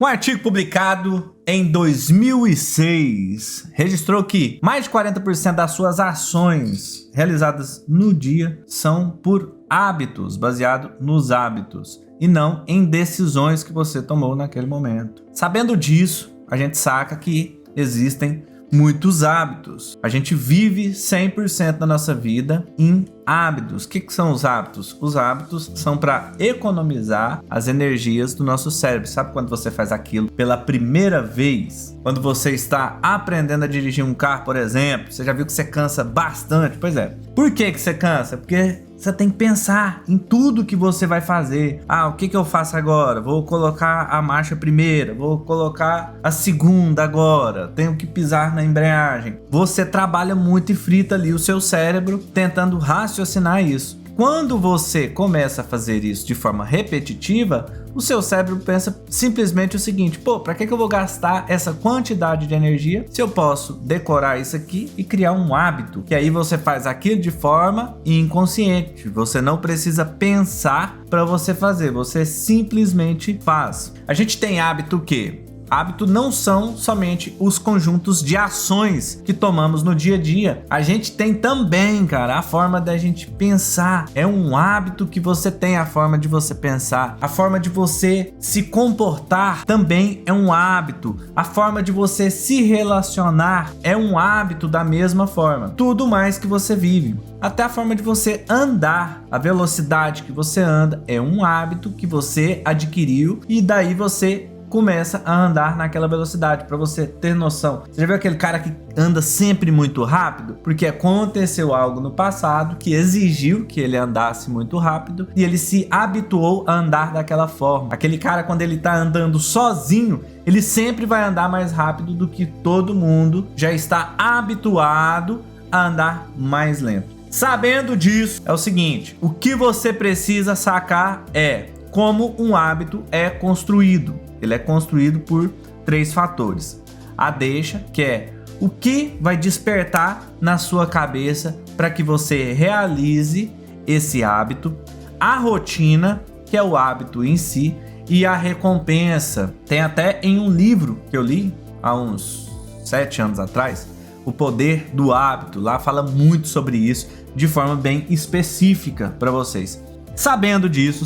Um artigo publicado em 2006 registrou que mais de 40% das suas ações realizadas no dia são por hábitos, baseado nos hábitos, e não em decisões que você tomou naquele momento. Sabendo disso, a gente saca que existem muitos hábitos. A gente vive 100% da nossa vida em hábitos. O que são os hábitos? Os hábitos são para economizar as energias do nosso cérebro. Sabe quando você faz aquilo pela primeira vez? Quando você está aprendendo a dirigir um carro, por exemplo, você já viu que você cansa bastante? Pois é. Por que você cansa? Porque você tem que pensar em tudo que você vai fazer. O que eu faço agora? Vou colocar a marcha primeira, vou colocar a segunda agora, tenho que pisar na embreagem. Você trabalha muito e frita ali o seu cérebro tentando raciocinar isso. Quando você começa a fazer isso de forma repetitiva, o seu cérebro pensa simplesmente o seguinte: pra que eu vou gastar essa quantidade de energia se eu posso decorar isso aqui e criar um hábito? Que aí você faz aquilo de forma inconsciente. Você não precisa pensar para você fazer, você simplesmente faz. A gente tem hábito o quê? Hábito não são somente os conjuntos de ações que tomamos no dia a dia. A gente tem também, cara, a forma da gente pensar. É um hábito que você tem, a forma de você pensar. A forma de você se comportar também é um hábito. A forma de você se relacionar é um hábito da mesma forma. Tudo mais que você vive. Até a forma de você andar, a velocidade que você anda é um hábito que você adquiriu e daí você começa a andar naquela velocidade. Para você ter noção, você já viu aquele cara que anda sempre muito rápido? Porque aconteceu algo no passado que exigiu que ele andasse muito rápido e ele se habituou a andar daquela forma. Aquele cara, quando ele tá andando sozinho, ele sempre vai andar mais rápido do que todo mundo já está habituado a andar mais lento. Sabendo disso, é o seguinte: o que você precisa sacar é como um hábito é construído. Ele é construído por 3 fatores. A deixa, que é o que vai despertar na sua cabeça para que você realize esse hábito. A rotina, que é o hábito em si. E a recompensa. Tem até em um livro que eu li há uns 7 anos atrás, O Poder do Hábito. Lá fala muito sobre isso de forma bem específica para vocês. Sabendo disso,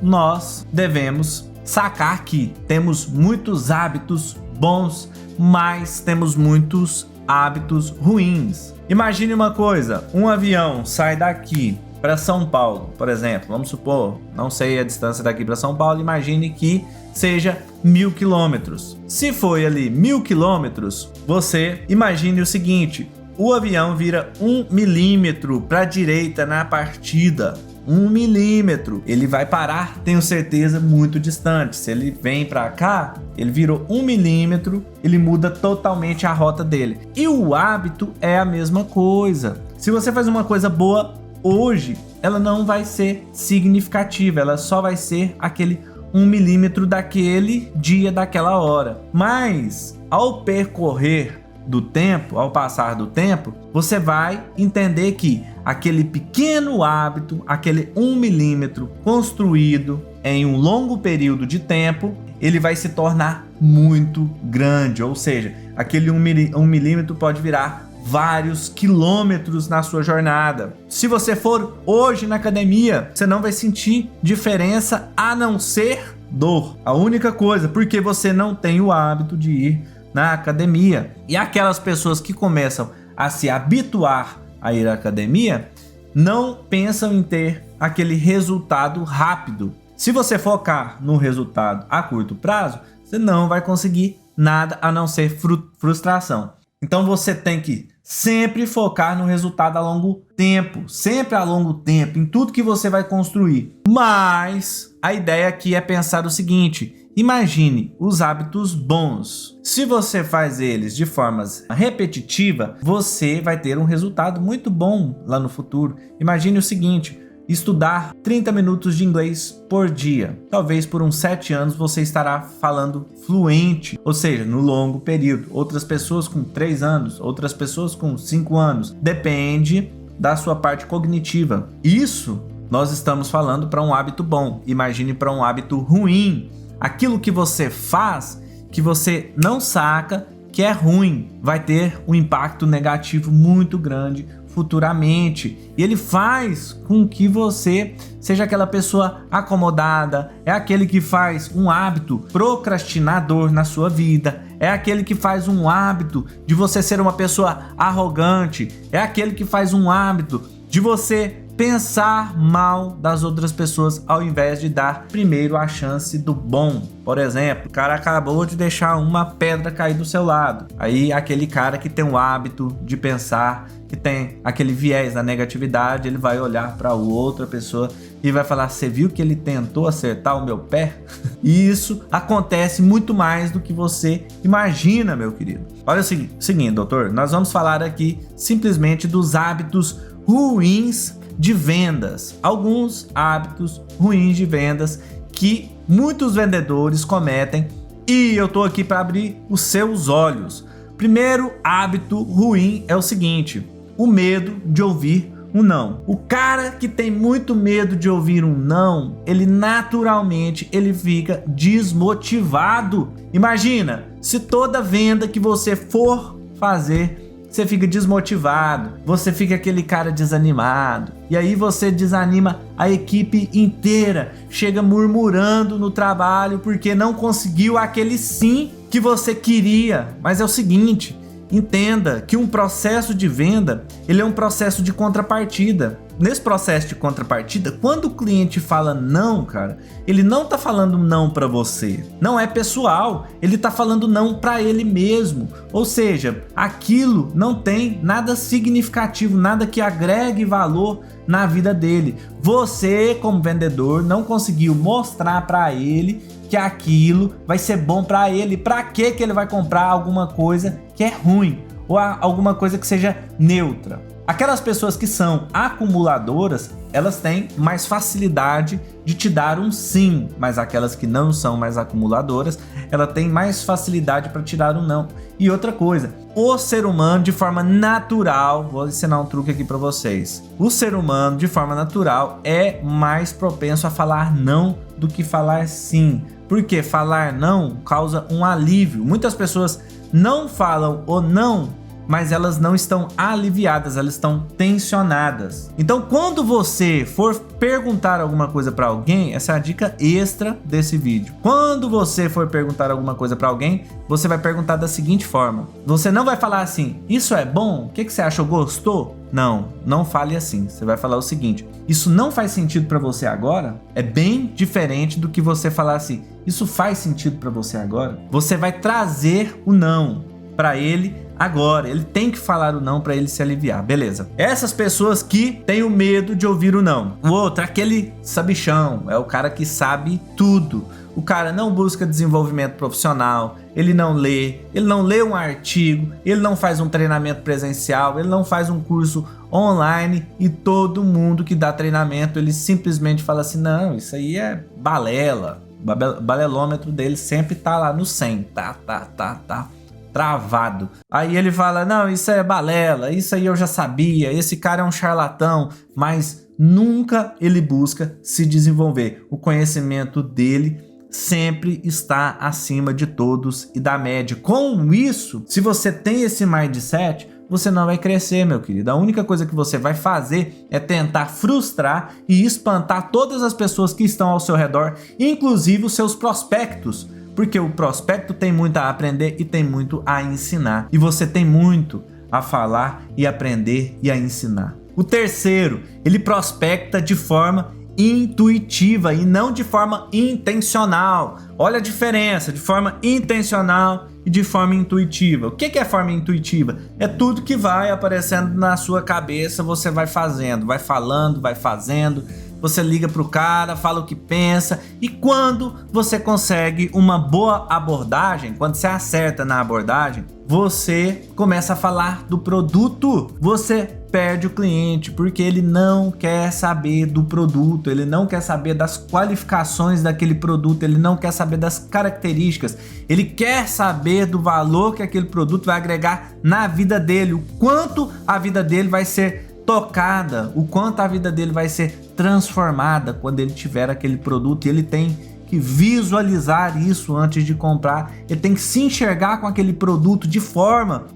nós devemos sacar que temos muitos hábitos bons, mas temos muitos hábitos ruins. Imagine uma coisa: um avião sai daqui para São Paulo, por exemplo, vamos supor, não sei a distância daqui para São Paulo, imagine que seja 1000 quilômetros. Se foi ali 1000 quilômetros, você imagine o seguinte: o avião vira 1 milímetro para a direita na partida. 1 milímetro, ele vai parar, tenho certeza, muito distante. Se ele vem para cá, ele virou 1 milímetro, ele muda totalmente a rota dele. E o hábito é a mesma coisa. Se você faz uma coisa boa hoje, ela não vai ser significativa, ela só vai ser aquele 1 milímetro daquele dia, daquela hora. Mas ao percorrer do tempo, ao passar do tempo, você vai entender que aquele pequeno hábito, aquele 1 milímetro construído em um longo período de tempo, ele vai se tornar muito grande. Ou seja, aquele 1 milímetro pode virar vários quilômetros na sua jornada. Se você for hoje na academia, você não vai sentir diferença a não ser dor. A única coisa, porque você não tem o hábito de ir na academia. E aquelas pessoas que começam a se habituar a ir à academia não pensam em ter aquele resultado rápido. Se você focar no resultado a curto prazo, você não vai conseguir nada a não ser frustração. Então você tem que sempre focar no resultado a longo tempo, sempre a longo tempo, em tudo que você vai construir. Mas a ideia aqui é pensar o seguinte: imagine os hábitos bons. Se você faz eles de forma repetitiva, você vai ter um resultado muito bom lá no futuro. Imagine o seguinte: estudar 30 minutos de inglês por dia. Talvez por uns 7 anos você estará falando fluente, ou seja, no longo período. Outras pessoas com 3 anos, outras pessoas com 5 anos. Depende da sua parte cognitiva. Isso nós estamos falando para um hábito bom. Imagine para um hábito ruim. Aquilo que você faz, que você não saca, que é ruim, vai ter um impacto negativo muito grande futuramente. E ele faz com que você seja aquela pessoa acomodada, é aquele que faz um hábito procrastinador na sua vida, é aquele que faz um hábito de você ser uma pessoa arrogante, é aquele que faz um hábito de você pensar mal das outras pessoas ao invés de dar primeiro a chance do bom. Por exemplo, o cara acabou de deixar uma pedra cair do seu lado. Aí aquele cara que tem o hábito de pensar, que tem aquele viés da negatividade, ele vai olhar para outra pessoa e vai falar: você viu que ele tentou acertar o meu pé? E isso acontece muito mais do que você imagina, meu querido. Olha o seguinte, doutor, nós vamos falar aqui simplesmente dos hábitos ruins de vendas, alguns hábitos ruins de vendas que muitos vendedores cometem, e eu tô aqui para abrir os seus olhos. Primeiro hábito ruim é o seguinte: o medo de ouvir um não. O cara que tem muito medo de ouvir um não, ele naturalmente ele fica desmotivado. Imagina, se toda venda que você for fazer você fica desmotivado, você fica aquele cara desanimado, e aí você desanima a equipe inteira, chega murmurando no trabalho porque não conseguiu aquele sim que você queria. Mas é o seguinte, entenda que um processo de venda, ele é um processo de contrapartida. Nesse processo de contrapartida, quando o cliente fala não, cara, ele não tá falando não para você, não é pessoal, ele tá falando não para ele mesmo. Ou seja, aquilo não tem nada significativo, nada que agregue valor na vida dele. Você, como vendedor, não conseguiu mostrar para ele que aquilo vai ser bom para ele. Para que ele vai comprar alguma coisa que é ruim ou alguma coisa que seja neutra? Aquelas pessoas que são acumuladoras, elas têm mais facilidade de te dar um sim, mas aquelas que não são mais acumuladoras, ela tem mais facilidade para te dar um não. E outra coisa, o ser humano de forma natural, vou ensinar um truque aqui para vocês. O ser humano de forma natural é mais propenso a falar não do que falar sim. Porque falar não causa um alívio. Muitas pessoas não falam o não, mas elas não estão aliviadas, elas estão tensionadas. Então, quando você for perguntar alguma coisa para alguém, essa é a dica extra desse vídeo. Quando você for perguntar alguma coisa para alguém, você vai perguntar da seguinte forma: você não vai falar assim, isso é bom? O que você achou? Gostou? Não, não fale assim. Você vai falar o seguinte: isso não faz sentido para você agora? É bem diferente do que você falar assim, isso faz sentido para você agora? Você vai trazer o não para ele agora, ele tem que falar o não para ele se aliviar, beleza? Essas pessoas que têm o medo de ouvir o não. O outro, aquele sabichão, é o cara que sabe tudo. O cara não busca desenvolvimento profissional, ele não lê um artigo, ele não faz um treinamento presencial, ele não faz um curso online, e todo mundo que dá treinamento, ele simplesmente fala assim: não, isso aí é balela. O balelômetro dele sempre tá lá no 100, tá travado. Aí ele fala: não, isso é balela, isso aí eu já sabia, esse cara é um charlatão, mas nunca ele busca se desenvolver. O conhecimento dele sempre está acima de todos e da média. Com isso, se você tem esse mindset, você não vai crescer, meu querido. A única coisa que você vai fazer é tentar frustrar e espantar todas as pessoas que estão ao seu redor, inclusive os seus prospectos. Porque o prospecto tem muito a aprender e tem muito a ensinar. E você tem muito a falar e aprender e a ensinar. O terceiro, ele prospecta de forma intuitiva e não de forma intencional. Olha a diferença de forma intencional e de forma intuitiva. O que é forma intuitiva? É tudo que vai aparecendo na sua cabeça, você vai fazendo, vai falando, vai fazendo. Você liga pro cara, fala o que pensa, e quando você consegue uma boa abordagem, quando você acerta na abordagem, você começa a falar do produto. Você perde o cliente porque ele não quer saber do produto, ele não quer saber das qualificações daquele produto, ele não quer saber das características, ele quer saber do valor que aquele produto vai agregar na vida dele, o quanto a vida dele vai ser tocada, o quanto a vida dele vai ser transformada quando ele tiver aquele produto, e ele tem que visualizar isso antes de comprar, ele tem que se enxergar com aquele produto de forma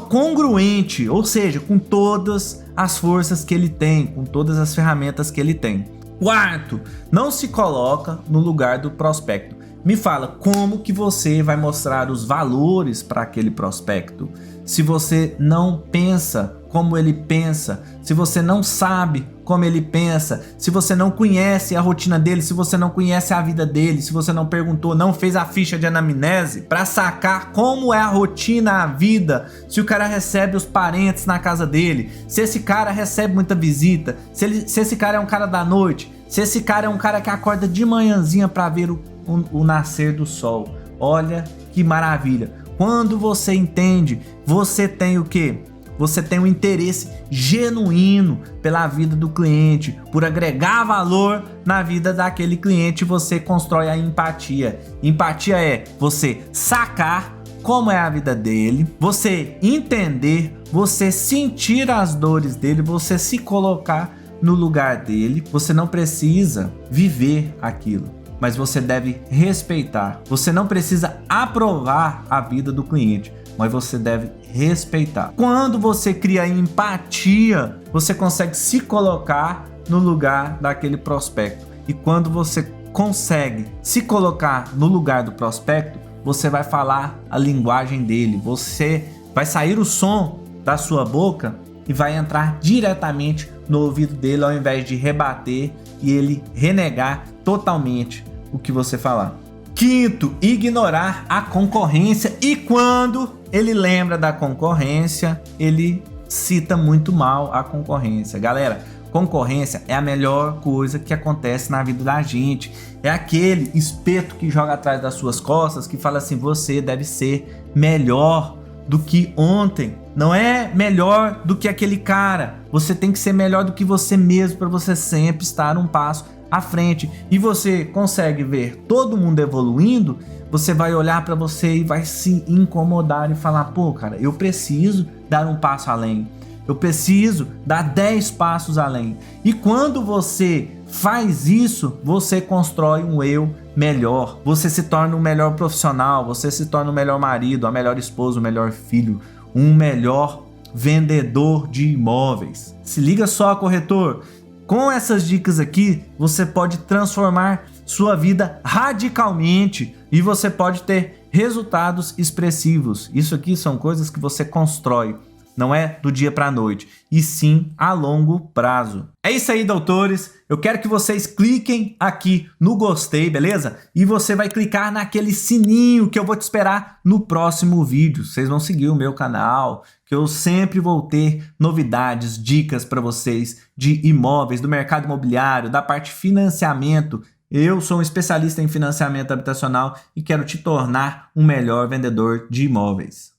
congruente, ou seja, com todas as forças que ele tem, com todas as ferramentas que ele tem. Quarto, não se coloca no lugar do prospecto. Me fala como que você vai mostrar os valores para aquele prospecto se você não pensa como ele pensa, se você não sabe como ele pensa, se você não conhece a rotina dele, se você não conhece a vida dele, se você não perguntou, não fez a ficha de anamnese para sacar como é a rotina, a vida, se o cara recebe os parentes na casa dele, se esse cara recebe muita visita, se esse cara é um cara da noite, se esse cara é um cara que acorda de manhãzinha para ver o nascer do sol. Olha que maravilha. Quando você entende, você tem o quê? Você tem um interesse genuíno pela vida do cliente, por agregar valor na vida daquele cliente, você constrói a empatia. Empatia é você sacar como é a vida dele, você entender, você sentir as dores dele, você se colocar no lugar dele. Você não precisa viver aquilo, mas você deve respeitar. Você não precisa aprovar a vida do cliente, mas você deve respeitar. Quando você cria empatia, você consegue se colocar no lugar daquele prospecto. E quando você consegue se colocar no lugar do prospecto, você vai falar a linguagem dele. Você vai sair o som da sua boca e vai entrar diretamente no ouvido dele, ao invés de rebater e ele renegar totalmente o que você falar. Quinto, ignorar a concorrência, e quando ele lembra da concorrência, ele cita muito mal a concorrência. Galera, concorrência é a melhor coisa que acontece na vida da gente. É aquele espeto que joga atrás das suas costas, que fala assim: você deve ser melhor do que ontem, não é melhor do que aquele cara, você tem que ser melhor do que você mesmo para você sempre estar um passo à frente. E você consegue ver todo mundo evoluindo, você vai olhar para você e vai se incomodar e falar: pô, cara, eu preciso dar um passo além, eu preciso dar 10 passos além. E quando você faz isso, você constrói um eu melhor, você se torna um melhor profissional, você se torna um melhor marido, a melhor esposa, o melhor filho, um melhor vendedor de imóveis. Se liga só, corretor, com essas dicas aqui, você pode transformar sua vida radicalmente e você pode ter resultados expressivos. Isso aqui são coisas que você constrói. Não é do dia para a noite, e sim a longo prazo. É isso aí, doutores. Eu quero que vocês cliquem aqui no gostei, beleza? E você vai clicar naquele sininho que eu vou te esperar no próximo vídeo. Vocês vão seguir o meu canal, que eu sempre vou ter novidades, dicas para vocês de imóveis, do mercado imobiliário, da parte de financiamento. Eu sou um especialista em financiamento habitacional e quero te tornar um melhor vendedor de imóveis.